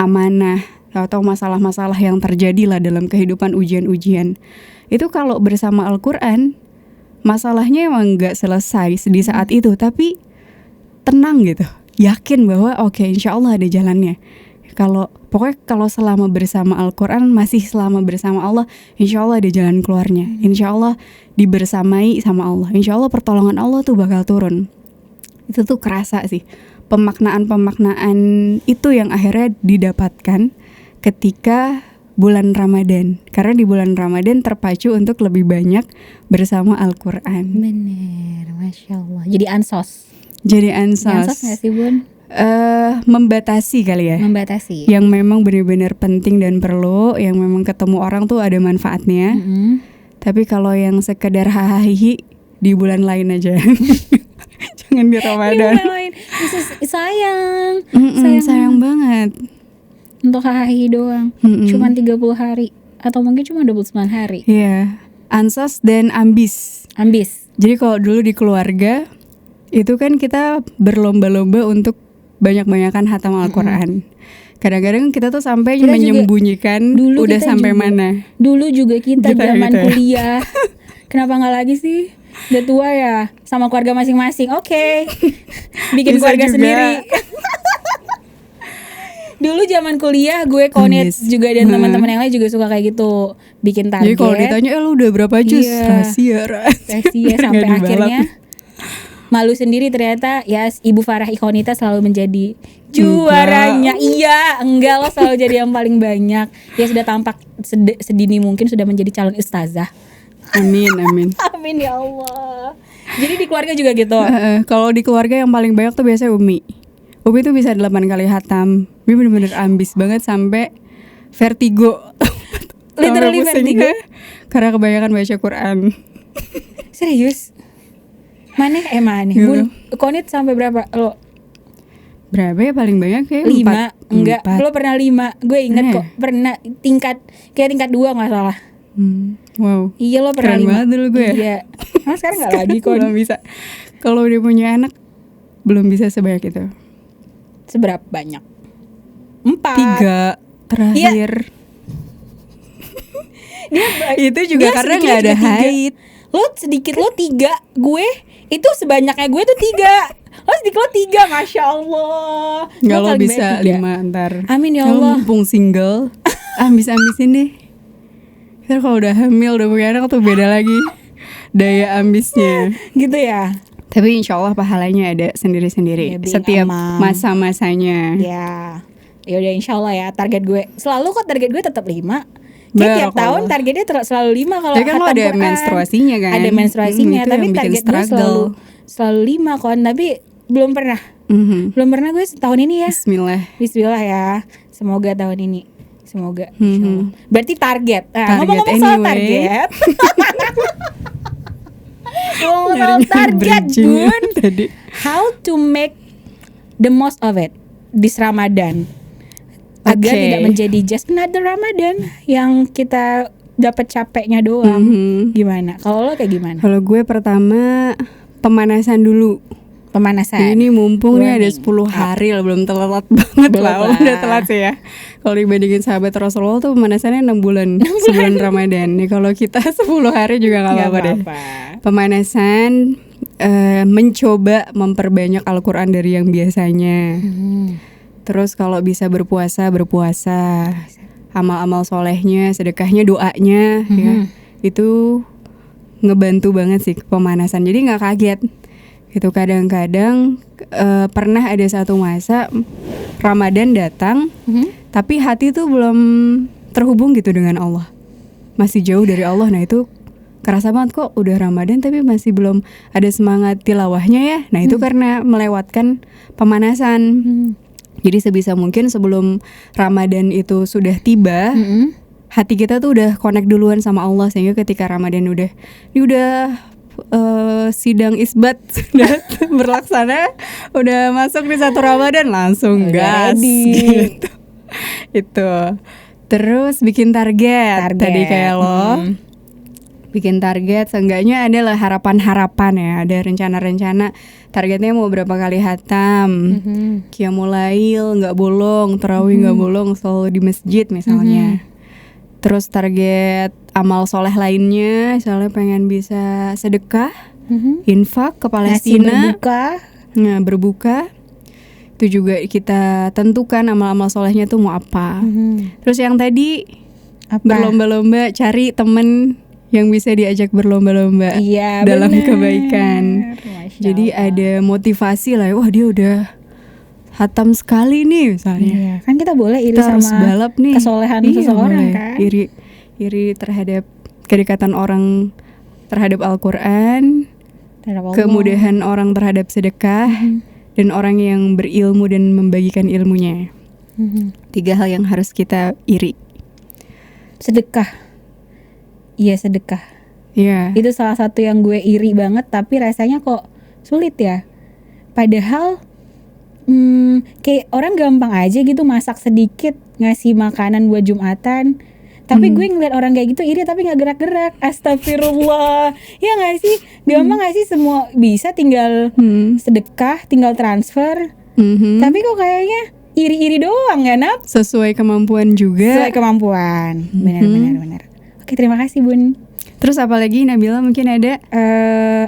Speaker 1: amanah, atau masalah-masalah yang terjadi lah dalam kehidupan, ujian-ujian. Itu kalau bersama Al-Quran, masalahnya emang gak selesai di saat itu, tapi tenang gitu, yakin bahwa insya Allah ada jalannya. Pokoknya kalau selama bersama Al-Quran, masih selama bersama Allah, insya Allah ada jalan keluarnya. Insya Allah dibersamai sama Allah, insya Allah pertolongan Allah tuh bakal turun. Itu tuh kerasa sih, pemaknaan-pemaknaan itu yang akhirnya didapatkan ketika bulan Ramadan. Karena di bulan Ramadan terpacu untuk lebih banyak bersama Al-Quran.
Speaker 2: Bener, Masya Allah. Jadi ansos.
Speaker 1: Jadi ansos
Speaker 2: gak sih Bun?
Speaker 1: Membatasi kali ya.
Speaker 2: Membatasi.
Speaker 1: Yang memang benar-benar penting dan perlu, yang memang ketemu orang tuh ada manfaatnya. Tapi kalau yang sekedar hahaha di bulan lain aja. Jangan di Ramadan. Di bulan lain. Sayang banget.
Speaker 2: Untuk hahaha doang. Cuman 30 hari atau mungkin cuma 29 hari.
Speaker 1: Iya. Ansos dan ambis. Jadi kalau dulu di keluarga itu kan kita berlomba-lomba untuk banyak-banyakan hatam Al-Quran. Kadang-kadang kita tuh sampai menyembunyikan udah sampai mana.
Speaker 2: Dulu juga kita zaman kuliah. Kenapa gak lagi sih? Udah tua ya, sama keluarga masing-masing. Oke. Bikin keluarga sendiri. Dulu zaman kuliah gue konet juga, dan teman-teman yang lain juga suka kayak gitu, bikin target.
Speaker 1: Jadi kalau ditanya lu udah berapa juz? Rahasia
Speaker 2: sampai akhirnya malu sendiri ternyata. Ya, Ibu Farah Ikhonita selalu menjadi juaranya. Iya, enggak, lo selalu jadi yang paling banyak. Ya sudah tampak sedini mungkin sudah menjadi calon ustazah.
Speaker 1: Amin.
Speaker 2: Amin ya Allah. Jadi di keluarga juga gitu.
Speaker 1: Kalau di keluarga yang paling banyak tuh biasanya Umi tuh bisa 8 kali hatam. Umi bener-bener ambis banget sampai vertigo.
Speaker 2: Literally vertigo.
Speaker 1: Karena kebanyakan baca Quran.
Speaker 2: Serius? Mana Bun, konit sampai berapa lo?
Speaker 1: Berapa ya paling banyak kayak
Speaker 2: 5. Enggak, lo pernah 5. Gue inget kok, pernah tingkat 2 gak salah.
Speaker 1: Wow.
Speaker 2: Iya, lo pernah 5.
Speaker 1: Keren banget dulu gue.
Speaker 2: Iya. Nah, sekarang gak lagi kok.
Speaker 1: Belum bisa. Kalau udah punya anak belum bisa sebanyak itu.
Speaker 2: Seberapa banyak? 4.
Speaker 1: 3 terakhir. Itu juga karena gak ada haid.
Speaker 2: Lo sedikit, lo 3. Gue itu sebanyaknya gue tuh 3. Lo sedikit, lo 3. Masya Allah.
Speaker 1: Gak, lo bisa 5 ntar.
Speaker 2: Amin ya Allah.
Speaker 1: Mumpung single, ambis-ambisin deh. Ntar kalau udah hamil, udah punya anak tuh beda lagi daya ambisnya.
Speaker 2: Gitu ya.
Speaker 1: Tapi insya Allah pahalanya ada sendiri-sendiri ya, setiap masa-masanya.
Speaker 2: Ya udah, insya Allah ya. Target gue selalu kok, target gue tetap 5. Tiap tahun targetnya selalu 5 kalau
Speaker 1: kan lo ada menstruasinya kan.
Speaker 2: Ada menstruasinya, tapi target gue selalu 5 kan. Tapi belum pernah. Belum pernah gue setahun ini ya. Bismillah ya. Semoga tahun ini. Semoga. Berarti target. Ngomong-ngomong soal target. Ngomong soal target, Bun. How to make the most of it this Ramadan. agar tidak menjadi just another Ramadan yang kita dapat capeknya doang. Gimana? Kalau lo kayak gimana?
Speaker 1: Kalau gue pertama pemanasan dulu.
Speaker 2: Pemanasan.
Speaker 1: Ini mumpung nih ada 10 hari lah, belum telat banget lah. Udah telat sih ya. Kalau dibandingin sahabat Rasulullah tuh pemanasannya 6 bulan sebelum Ramadan. Nih kalau kita 10 hari juga gak apa-apa deh. Pemanasan, mencoba memperbanyak Al-Quran dari yang biasanya. Terus kalau bisa berpuasa, amal-amal solehnya, sedekahnya, doanya, ya, itu ngebantu banget sih pemanasan. Jadi nggak kaget. Gitu kadang-kadang pernah ada satu masa Ramadan datang, tapi hati tuh belum terhubung gitu dengan Allah, masih jauh dari Allah. Nah itu kerasa banget kok udah Ramadan tapi masih belum ada semangat tilawahnya ya. Nah itu karena melewatkan pemanasan. Jadi sebisa mungkin sebelum Ramadan itu sudah tiba, hati kita tuh udah connect duluan sama Allah, sehingga ketika Ramadan udah sidang isbat sudah berlaksana, udah masuk di 1 Ramadan langsung gas gitu. Itu. Terus bikin target. Tadi kayak lo bikin target, seenggaknya adalah harapan-harapan ya, ada rencana-rencana targetnya mau berapa kali hatam, qiyamul lail nggak bolong, tarawih nggak bolong, selalu di masjid misalnya. Terus target amal soleh lainnya, misalnya pengen bisa sedekah, infak ke Palestina, berbuka. Itu juga kita tentukan amal-amal solehnya tuh mau apa. Terus yang tadi berlomba-lomba cari temen yang bisa diajak berlomba-lomba dalam kebaikan. Jadi ada motivasi lah, wah dia udah hatam sekali nih misalnya.
Speaker 2: Kan kita boleh iri
Speaker 1: kita
Speaker 2: sama
Speaker 1: balap nih
Speaker 2: kesolehan seseorang kan.
Speaker 1: Iri terhadap kedekatan orang terhadap Al-Quran, kemudahan orang terhadap sedekah, dan orang yang berilmu dan membagikan ilmunya. 3 hal yang harus kita iri.
Speaker 2: Sedekah. Iya, sedekah.
Speaker 1: Iya.
Speaker 2: Itu salah satu yang gue iri banget, tapi rasanya kok sulit ya. Padahal kayak orang gampang aja gitu masak sedikit, ngasih makanan buat Jumatan. Tapi gue ngeliat orang kayak gitu iri tapi gak gerak-gerak. Astagfirullah. Ya gak sih? Gampang gak sih semua bisa, tinggal sedekah, tinggal transfer. Tapi kok kayaknya iri-iri doang ya, Nap?
Speaker 1: Sesuai kemampuan juga.
Speaker 2: Sesuai kemampuan. Benar. Oke, terima kasih Bun.
Speaker 1: Terus apalagi Nabila mungkin ada?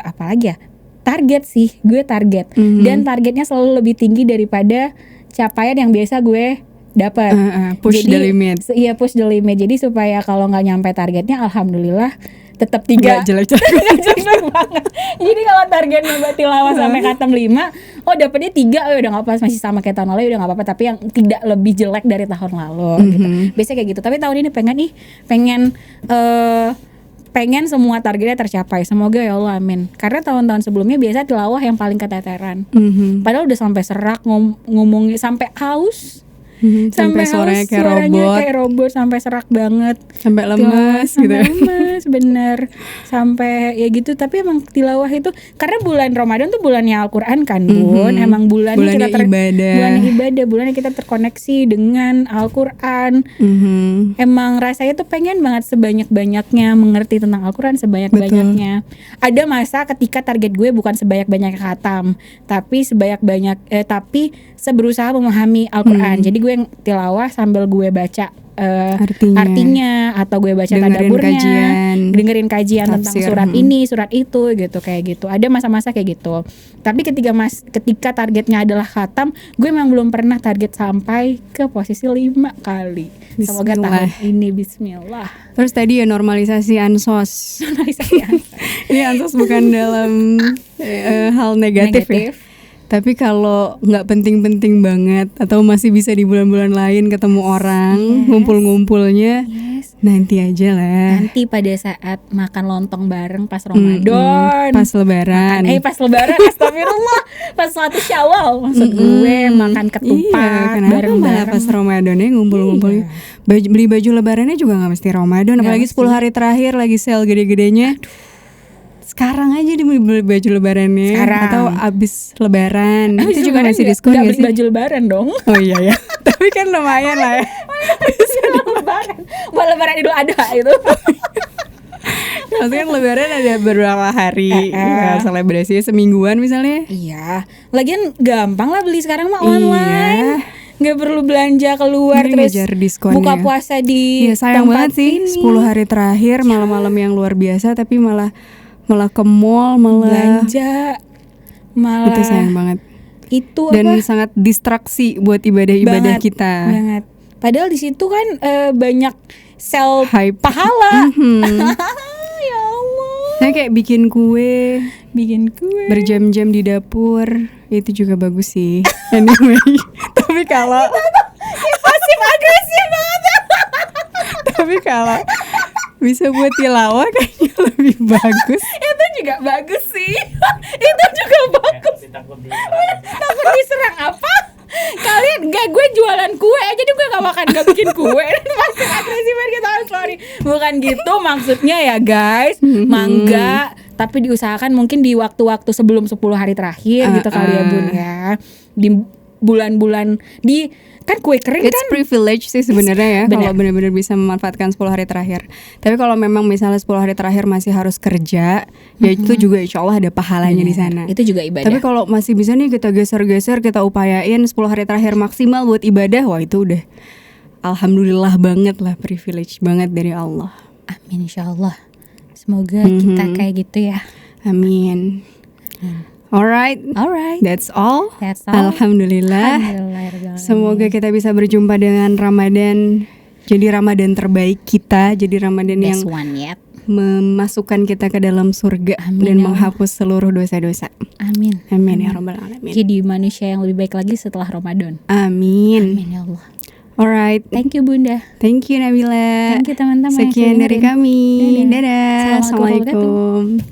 Speaker 2: Apalagi ya? Target sih, gue target. Dan targetnya selalu lebih tinggi daripada capaian yang biasa gue dapat.
Speaker 1: Push the limit.
Speaker 2: Iya, push the limit. Jadi supaya kalau nggak nyampe targetnya, alhamdulillah tetap 3.
Speaker 1: Nggak jelek-jelek
Speaker 2: banget. Jadi kalau targetnya buat tilawah sampai khatam 5, dapetnya 3, udah nggak apa-apa, masih sama kayak tahun lalu, udah nggak apa-apa. Tapi yang tidak lebih jelek dari tahun lalu gitu. Biasanya kayak gitu. Tapi tahun ini pengen semua targetnya tercapai. Semoga ya Allah, amin. Karena tahun-tahun sebelumnya biasa tilawah yang paling keteteran. Padahal udah sampai serak ngomongnya, sampai haus.
Speaker 1: Sampai suaranya
Speaker 2: kayak robot, sampai serak banget,
Speaker 1: sampai lemas gitu.
Speaker 2: Lemas, bener. Sampai ya gitu. Tapi emang tilawah itu karena bulan Ramadan tuh bulannya Al-Quran kan, Bun. Emang bulannya kita ibadah, bulannya kita terkoneksi dengan Al-Quran. Emang rasanya tuh pengen banget sebanyak-banyaknya mengerti tentang Al-Quran, sebanyak-banyaknya. Ada masa ketika target gue bukan sebanyak-banyak khatam, tapi tapi seberusaha memahami Al-Quran. Jadi gue yang tilawah sambil gue baca artinya, atau gue baca tadaburnya, dengerin kajian tentang surat ini, surat itu gitu, kayak gitu. Ada masa-masa kayak gitu. Tapi ketika targetnya adalah khatam, gue memang belum pernah target sampai ke posisi 5 kali. Semoga tahun ini bismillah.
Speaker 1: Terus tadi ya normalisasi ansos. Ini ansos bukan dalam hal negatif. Ya. Tapi kalau nggak penting-penting banget atau masih bisa di bulan-bulan lain ketemu orang, ngumpul-ngumpulnya, nanti aja lah.
Speaker 2: Nanti pada saat makan lontong bareng pas Ramadan,
Speaker 1: pas Lebaran.
Speaker 2: Pas Lebaran, astagfirullah, pas 1 Syawal maksud gue, makan ketupat bareng-bareng.
Speaker 1: Pas Ramadannya ngumpul-ngumpul. Beli baju Lebarannya juga nggak mesti Ramadan, apalagi 10 hari terakhir lagi sale gede-gedenya. sekarang aja beli baju lebarannya
Speaker 2: Sekarang.
Speaker 1: atau abis lebaran
Speaker 2: Abis
Speaker 1: itu juga
Speaker 2: lebaran
Speaker 1: masih
Speaker 2: nggak-
Speaker 1: diskon
Speaker 2: nggak
Speaker 1: gak
Speaker 2: beli
Speaker 1: sih?
Speaker 2: baju lebaran dong.
Speaker 1: Oh iya ya. Tapi kan lumayan lah ya.
Speaker 2: Lebaran. Buat lebaran Idul Adha itu.
Speaker 1: Maksudnya kan lebaran ada beberapa hari ya, selebrasinya semingguan misalnya.
Speaker 2: Iya. Lagian gampang lah beli sekarang mah
Speaker 1: Iya.
Speaker 2: online. Nggak perlu belanja keluar
Speaker 1: Ini
Speaker 2: terus
Speaker 1: ngejar diskonnya.
Speaker 2: buka puasa di
Speaker 1: Iya sayang
Speaker 2: tempat
Speaker 1: banget sih
Speaker 2: ini.
Speaker 1: 10 hari terakhir malam-malam yang luar biasa tapi malah ke mall malah
Speaker 2: belanja malah
Speaker 1: itu sayang banget.
Speaker 2: itu
Speaker 1: Dan
Speaker 2: apa
Speaker 1: sangat distraksi buat ibadah-ibadah
Speaker 2: Banget,
Speaker 1: kita.
Speaker 2: banget. Padahal di situ kan banyak sel
Speaker 1: Hype.
Speaker 2: pahala.
Speaker 1: Mhm.
Speaker 2: Ya Allah.
Speaker 1: Saya kayak bikin kue
Speaker 2: Bikin kue.
Speaker 1: berjam-jam di dapur itu juga bagus sih. Anyway, tapi kalau
Speaker 2: Pasif agresif banget.
Speaker 1: tapi kalau bisa buat tilawah kayaknya lebih bagus.
Speaker 2: Itu juga bagus sih. Itu juga bagus.
Speaker 3: Takut
Speaker 2: Takut diserang apa? Kalian gak, gue jualan kue aja jadi gue gak bikin kue. Masih agresif banget kita, sorry. Bukan gitu maksudnya ya guys. Mangga, tapi diusahakan mungkin di waktu-waktu sebelum 10 hari terakhir gitu kali ya Bun ya. Di bulan-bulan di kan kue kering
Speaker 1: It's
Speaker 2: kan
Speaker 1: privilege sih sebenarnya ya
Speaker 2: Bener.
Speaker 1: kalau benar-benar bisa memanfaatkan 10 hari terakhir. Tapi kalau memang misalnya 10 hari terakhir masih harus kerja, ya itu juga insya Allah ada pahalanya di sana.
Speaker 2: itu juga ibadah.
Speaker 1: Tapi kalau masih bisa nih kita geser-geser, kita upayain 10 hari terakhir maksimal buat ibadah, wah itu udah alhamdulillah banget lah, privilege banget dari Allah.
Speaker 2: Amin insyaallah. Semoga kita kayak gitu ya.
Speaker 1: Amin. Alright,
Speaker 2: Alright.
Speaker 1: that's all.
Speaker 2: That's all.
Speaker 1: Alhamdulillah.
Speaker 2: Alhamdulillah.
Speaker 1: Semoga kita bisa berjumpa dengan Ramadan. Jadi Ramadan terbaik kita, jadi Ramadan yang
Speaker 2: Best one yet.
Speaker 1: memasukkan kita ke dalam surga
Speaker 2: Amin,
Speaker 1: dan
Speaker 2: ya Allah.
Speaker 1: menghapus seluruh dosa-dosa.
Speaker 2: Amin.
Speaker 1: Amin ya rabbal alamin.
Speaker 2: Jadi manusia yang lebih baik lagi setelah Ramadan.
Speaker 1: Amin.
Speaker 2: Amin ya Allah.
Speaker 1: Alright,
Speaker 2: Thank you Bunda.
Speaker 1: thank you Nabila.
Speaker 2: Thank you teman-teman yang
Speaker 1: Sekian
Speaker 2: sudah
Speaker 1: dari
Speaker 2: dengerin.
Speaker 1: kami.
Speaker 2: Dadah.
Speaker 1: Dadah.
Speaker 2: Assalamualaikum warahmatullahi wabarakatuh.
Speaker 1: Assalamualaikum.